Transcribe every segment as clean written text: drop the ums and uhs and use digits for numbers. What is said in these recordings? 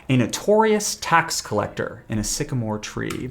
a notorious tax collector in a sycamore tree,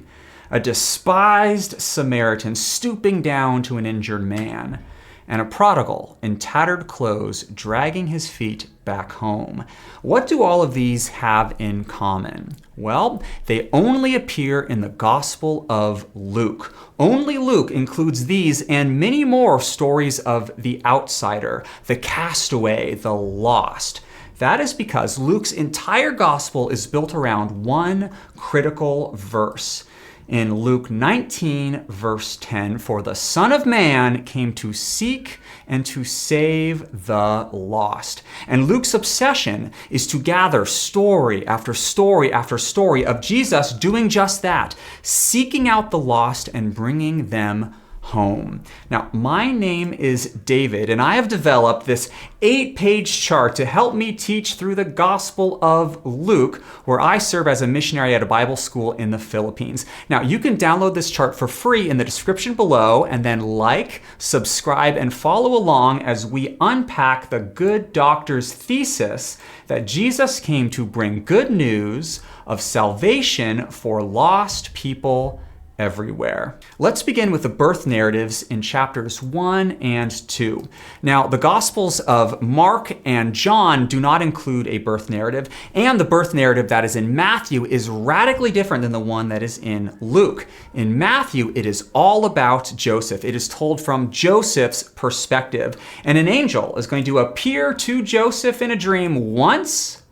a despised Samaritan stooping down to an injured man, and a prodigal in tattered clothes dragging his feet back home. What do all of these have in common? Well, they only appear in the Gospel of Luke. Only Luke includes these and many more stories of the outsider, the castaway, the lost. That is because Luke's entire gospel is built around one critical verse. In Luke 19, verse 10, "For the Son of Man came to seek and to save the lost." And Luke's obsession is to gather story after story after story of Jesus doing just that, seeking out the lost and bringing them home. Now, my name is David, and I have developed this 8-page chart to help me teach through the Gospel of Luke, where I serve as a missionary at a Bible school in the Philippines. Now, you can download this chart for free in the description below, and then like, subscribe, and follow along as we unpack the good doctor's thesis that Jesus came to bring good news of salvation for lost people everywhere. Let's begin with the birth narratives in chapters 1 and 2. Now, the Gospels of Mark and John do not include a birth narrative, and the birth narrative that is in Matthew is radically different than the one that is in Luke. In Matthew, it is all about Joseph. It is told from Joseph's perspective, and an angel is going to appear to Joseph in a dream once,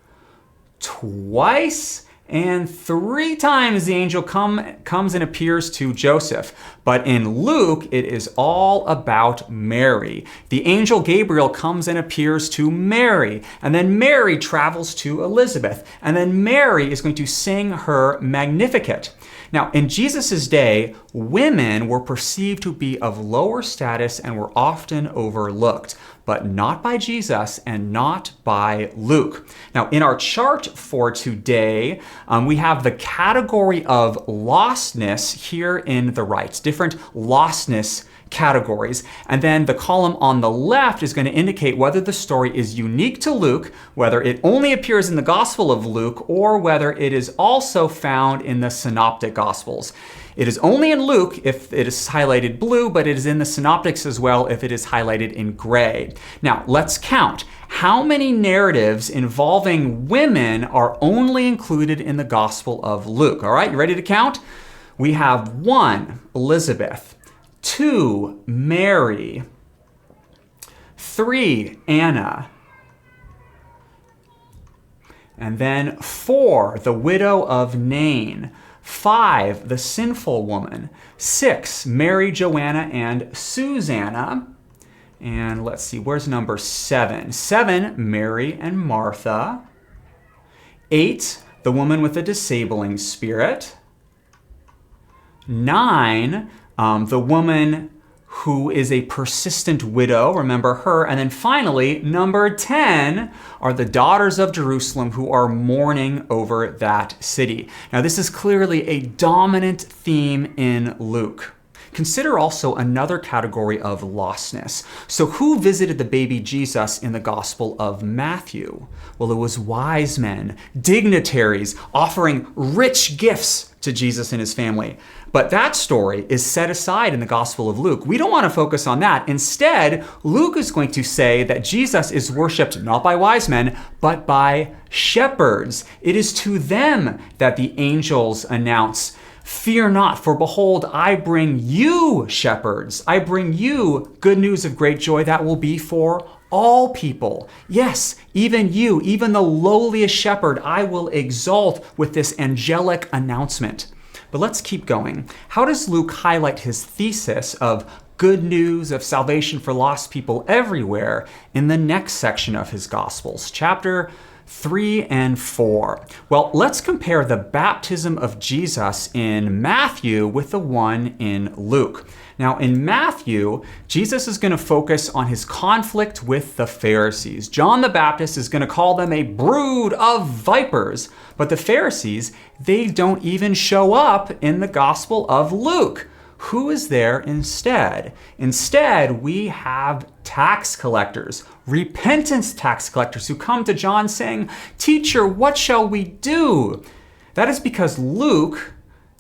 twice, and 3 times the angel comes and appears to Joseph. But in Luke, it is all about Mary. The angel Gabriel comes and appears to Mary, and then Mary travels to Elizabeth, and then Mary is going to sing her Magnificat. Now, in Jesus' day, women were perceived to be of lower status and were often overlooked, but not by Jesus and not by Luke. Now, in our chart for today, we have the category of lostness here in the right, different lostness categories. And then the column on the left is going to indicate whether the story is unique to Luke, whether it only appears in the Gospel of Luke, or whether it is also found in the Synoptic Gospels. It is only in Luke if it is highlighted blue, but it is in the Synoptics as well if it is highlighted in gray. Now, let's count. How many narratives involving women are only included in the Gospel of Luke? All right, you ready to count? We have 1, Elizabeth. 2, Mary. 3, Anna. And then 4, the widow of Nain. 5, the sinful woman. 6, Mary, Joanna, and Susanna. And let's see, where's number 7? 7, Mary and Martha. 8, the woman with a disabling spirit. 9, the woman who is a persistent widow, remember her. And then finally, number 10 are the daughters of Jerusalem who are mourning over that city. Now, this is clearly a dominant theme in Luke. Consider also another category of lostness. So who visited the baby Jesus in the Gospel of Matthew? Well, it was wise men, dignitaries, offering rich gifts to Jesus and his family. But that story is set aside in the Gospel of Luke. We don't want to focus on that. Instead, Luke is going to say that Jesus is worshipped not by wise men, but by shepherds. It is to them that the angels announce, "Fear not, for behold, I bring you shepherds. I bring you good news of great joy that will be for all people. Yes, even you, even the lowliest shepherd, I will exalt with this angelic announcement." But let's keep going. How does Luke highlight his thesis of good news of salvation for lost people everywhere in the next section of his Gospels, chapter 3 and 4? Well, let's compare the baptism of Jesus in Matthew with the one in Luke. Now, in Matthew, Jesus is going to focus on his conflict with the Pharisees. John the Baptist is going to call them a brood of vipers, but the Pharisees, they don't even show up in the Gospel of Luke. who is there instead? Instead, we have tax collectors, repentance tax collectors who come to John saying, "Teacher, what shall we do?" That is because Luke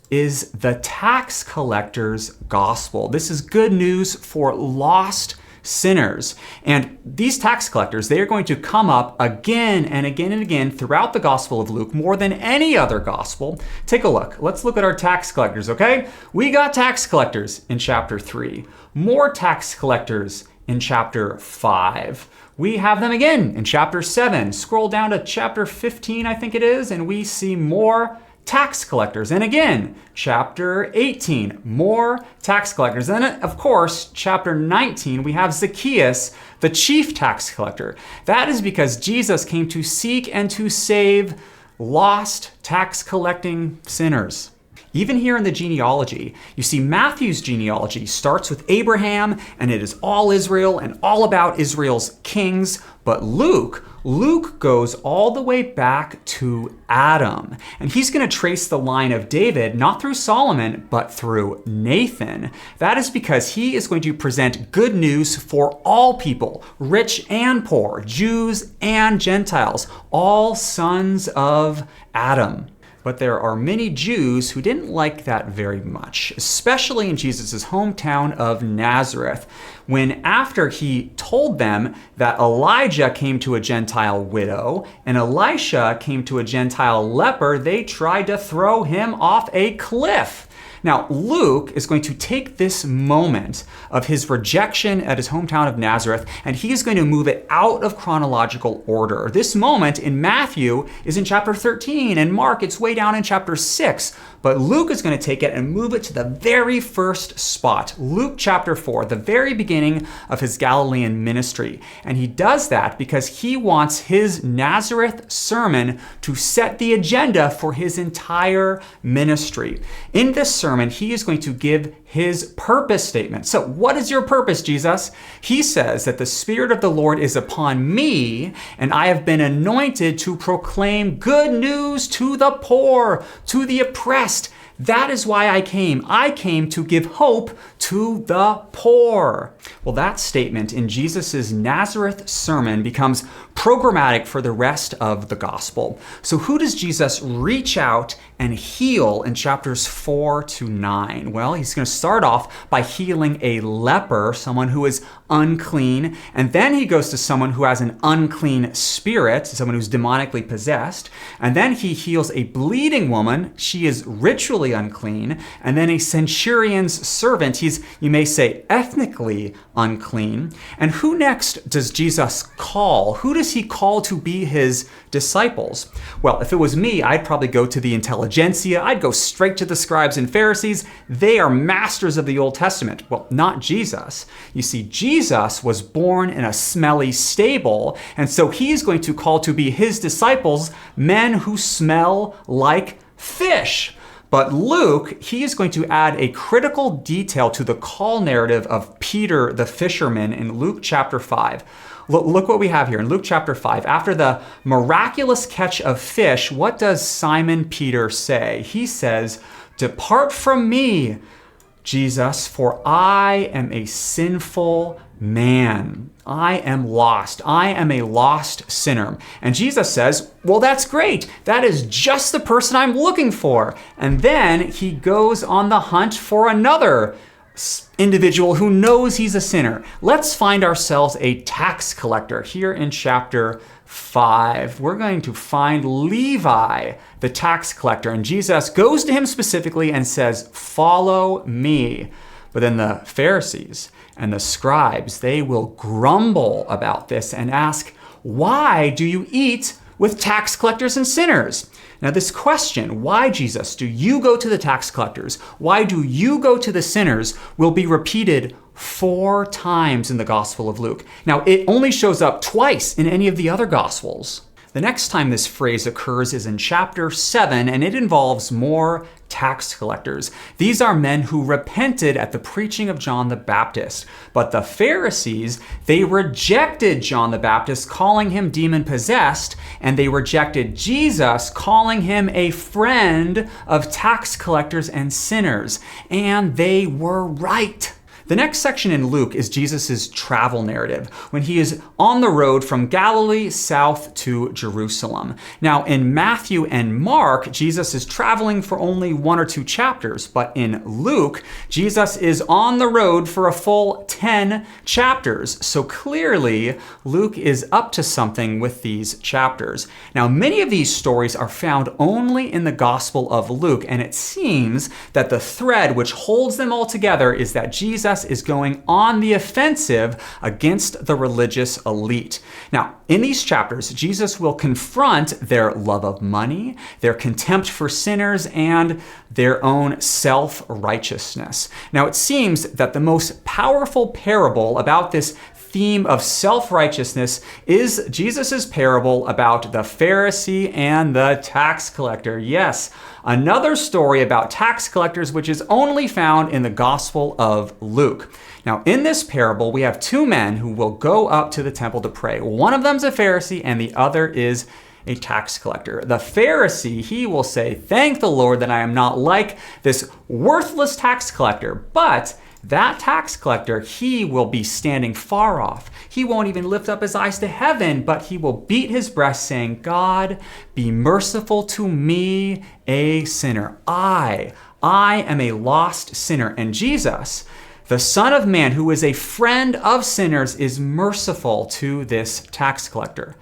is the tax collector's gospel. This is good news for lost sinners. And these tax collectors, they are going to come up again and again and again throughout the Gospel of Luke, more than any other gospel. Take a look. Let's look at our tax collectors, okay? We got tax collectors in chapter 3. More tax collectors in chapter 5. We have them again in chapter 7. Scroll down to chapter 15, I think it is, and we see more tax collectors. And again, chapter 18, more tax collectors. And then, of course, chapter 19, we have Zacchaeus, the chief tax collector. That is because Jesus came to seek and to save lost tax collecting sinners. Even here in the genealogy, you see Matthew's genealogy starts with Abraham, and it is all Israel and all about Israel's kings. But Luke goes all the way back to Adam. And he's going to trace the line of David, not through Solomon, but through Nathan. That is because he is going to present good news for all people, rich and poor, Jews and Gentiles, all sons of Adam. But there are many Jews who didn't like that very much, especially in Jesus' hometown of Nazareth, when after he told them that Elijah came to a Gentile widow and Elisha came to a Gentile leper, they tried to throw him off a cliff. Now, Luke is going to take this moment of his rejection at his hometown of Nazareth, and he is going to move it out of chronological order. This moment in Matthew is in chapter 13, and Mark, it's way down in chapter 6. But Luke is going to take it and move it to the very first spot, Luke chapter 4, the very beginning of his Galilean ministry. And he does that because he wants his Nazareth sermon to set the agenda for his entire ministry. In this sermon, he is going to give his purpose statement. So what is your purpose, Jesus? He says that the Spirit of the Lord is upon me, and I have been anointed to proclaim good news to the poor, to the oppressed. That is why I came. I came to give hope to the poor. Well, that statement in Jesus' Nazareth sermon becomes programmatic for the rest of the gospel. So who does Jesus reach out and heal in chapters 4 to 9? Well, he's going to start off by healing a leper, someone who is unclean, and then he goes to someone who has an unclean spirit, someone who's demonically possessed, and then he heals a bleeding woman. She is ritually unclean, and then a centurion's servant. He's, you may say, ethnically unclean. And who next does Jesus call? Who does he call to be his disciples? Well, if it was me, I'd probably go to the intelligentsia. I'd go straight to the scribes and Pharisees. They are masters of the Old Testament. Well, not Jesus. You see, Jesus was born in a smelly stable, and so he's going to call to be his disciples men who smell like fish. But Luke, he is going to add a critical detail to the call narrative of Peter the fisherman in Luke chapter 5. Look what we have here in Luke chapter 5. After the miraculous catch of fish, what does Simon Peter say? He says, "Depart from me, Jesus, for I am a sinful man. I am lost. I am a lost sinner." And Jesus says, well, that's great. That is just the person I'm looking for. And then he goes on the hunt for another individual who knows he's a sinner. Let's find ourselves a tax collector here in chapter 5. We're going to find Levi, the tax collector. And Jesus goes to him specifically and says, "Follow me." But then the Pharisees and the scribes, they will grumble about this and ask, "Why do you eat with tax collectors and sinners?" Now this question, why, Jesus, do you go to the tax collectors? Why do you go to the sinners? Will be repeated 4 times in the Gospel of Luke. Now it only shows up twice in any of the other Gospels. The next time this phrase occurs is in chapter 7, and it involves more tax collectors. These are men who repented at the preaching of John the Baptist. But the Pharisees, they rejected John the Baptist, calling him demon-possessed, and they rejected Jesus, calling him a friend of tax collectors and sinners. And they were right. The next section in Luke is Jesus' travel narrative, when he is on the road from Galilee south to Jerusalem. Now, in Matthew and Mark, Jesus is traveling for only 1 or 2 chapters, but in Luke, Jesus is on the road for a full 10 chapters. So clearly, Luke is up to something with these chapters. Now, many of these stories are found only in the Gospel of Luke, and it seems that the thread which holds them all together is that Jesus is going on the offensive against the religious elite. Now, in these chapters, Jesus will confront their love of money, their contempt for sinners, and their own self-righteousness. Now, it seems that the most powerful parable about this theme of self-righteousness is Jesus' parable about the Pharisee and the tax collector. Yes, another story about tax collectors which is only found in the Gospel of Luke. Now, in this parable, we have 2 men who will go up to the temple to pray. One of them's a Pharisee and the other is a tax collector. The Pharisee, he will say, "Thank the Lord that I am not like this worthless tax collector." But that tax collector, he will be standing far off. He won't even lift up his eyes to heaven, but he will beat his breast saying, "God, be merciful to me, a sinner. I am a lost sinner." And Jesus, the Son of Man, who is a friend of sinners, is merciful to this tax collector.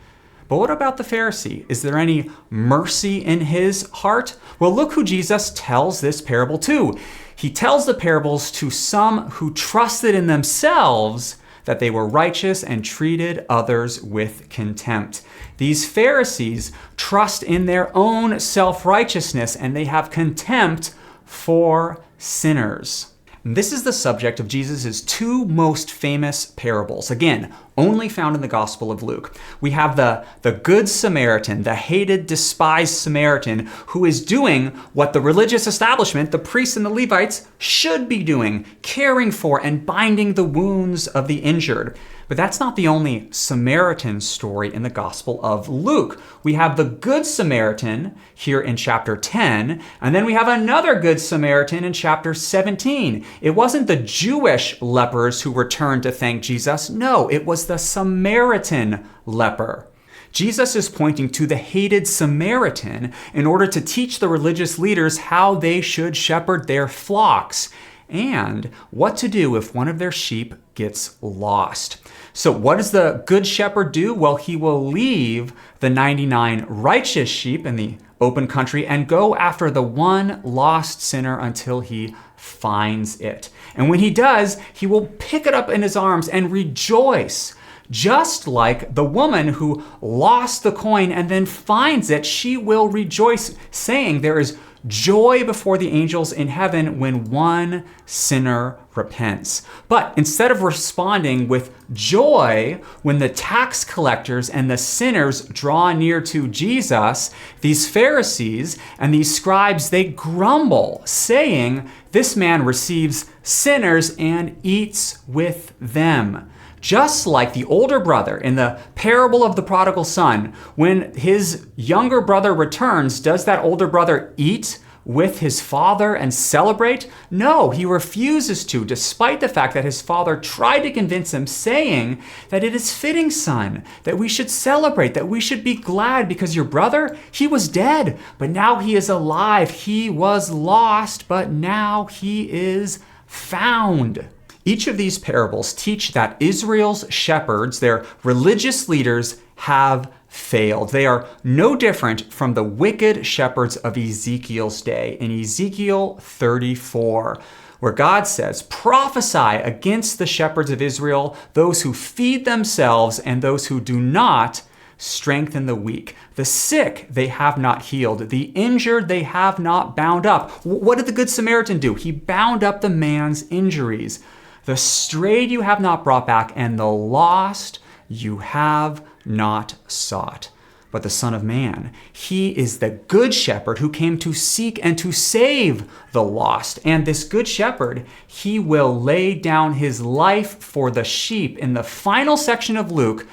But what about the Pharisee? Is there any mercy in his heart? Well, look who Jesus tells this parable to. He tells the parables to some who trusted in themselves that they were righteous and treated others with contempt. These Pharisees trust in their own self-righteousness and they have contempt for sinners. This is the subject of Jesus' 2 most famous parables. Again, only found in the Gospel of Luke. We have the Good Samaritan, the hated, despised Samaritan, who is doing what the religious establishment, the priests and the Levites, should be doing, caring for and binding the wounds of the injured. But that's not the only Samaritan story in the Gospel of Luke. We have the Good Samaritan here in chapter 10, and then we have another Good Samaritan in chapter 17. It wasn't the Jewish lepers who returned to thank Jesus. No, it was the Samaritan leper. Jesus is pointing to the hated Samaritan in order to teach the religious leaders how they should shepherd their flocks and what to do if one of their sheep gets lost. So what does the good shepherd do? Well, he will leave the 99 righteous sheep in the open country and go after the one lost sinner until he finds it. And when he does, he will pick it up in his arms and rejoice. Just like the woman who lost the coin and then finds it, she will rejoice, saying there is joy before the angels in heaven when one sinner repents. But instead of responding with joy when the tax collectors and the sinners draw near to Jesus, these Pharisees and these scribes, they grumble, saying, "This man receives sinners and eats with them." Just like the older brother in the parable of the prodigal son, when his younger brother returns, does that older brother eat with his father and celebrate? No, he refuses to, despite the fact that his father tried to convince him, saying that it is fitting, son, that we should celebrate, that we should be glad because your brother, he was dead, but now he is alive. He was lost, but now he is found. Each of these parables teach that Israel's shepherds, their religious leaders, have failed. They are no different from the wicked shepherds of Ezekiel's day in Ezekiel 34, where God says, "Prophesy against the shepherds of Israel, those who feed themselves and those who do not strengthen the weak. The sick they have not healed. The injured they have not bound up." What did the Good Samaritan do? He bound up the man's injuries. "The strayed you have not brought back, and the lost you have not sought." but the Son of Man. He is the good shepherd who came to seek and to save the lost. And this good shepherd, he will lay down his life for the sheep in the final section of Luke,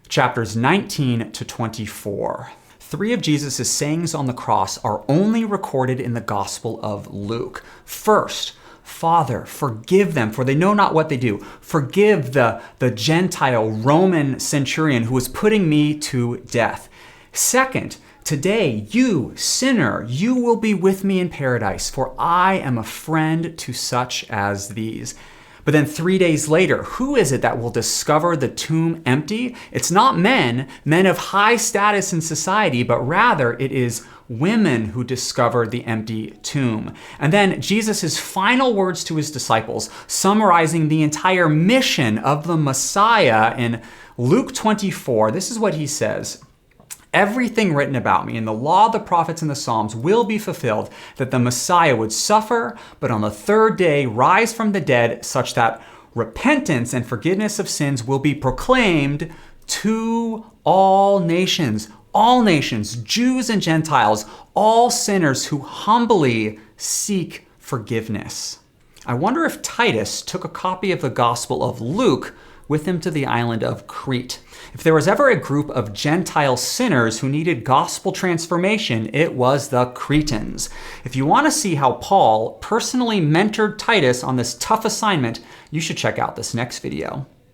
chapters 19 to 24. 3 of Jesus' sayings on the cross are only recorded in the Gospel of Luke. First, Father, forgive them, for they know not what they do. Forgive the Gentile Roman centurion who was putting me to death. Second, today, you, sinner, you will be with me in paradise, for I am a friend to such as these. But then 3 days later, who is it that will discover the tomb empty? It's not men of high status in society, but rather it is women who discover the empty tomb. And then Jesus' final words to his disciples, summarizing the entire mission of the Messiah in Luke 24. This is what he says. Everything written about me in the law, the prophets, and the Psalms will be fulfilled, that the Messiah would suffer, but on the third day rise from the dead, such that repentance and forgiveness of sins will be proclaimed to all nations, Jews and Gentiles, all sinners who humbly seek forgiveness. I wonder if Titus took a copy of the Gospel of Luke with him to the island of Crete. If there was ever a group of Gentile sinners who needed gospel transformation, it was the Cretans. If you want to see how Paul personally mentored Titus on this tough assignment, you should check out this next video.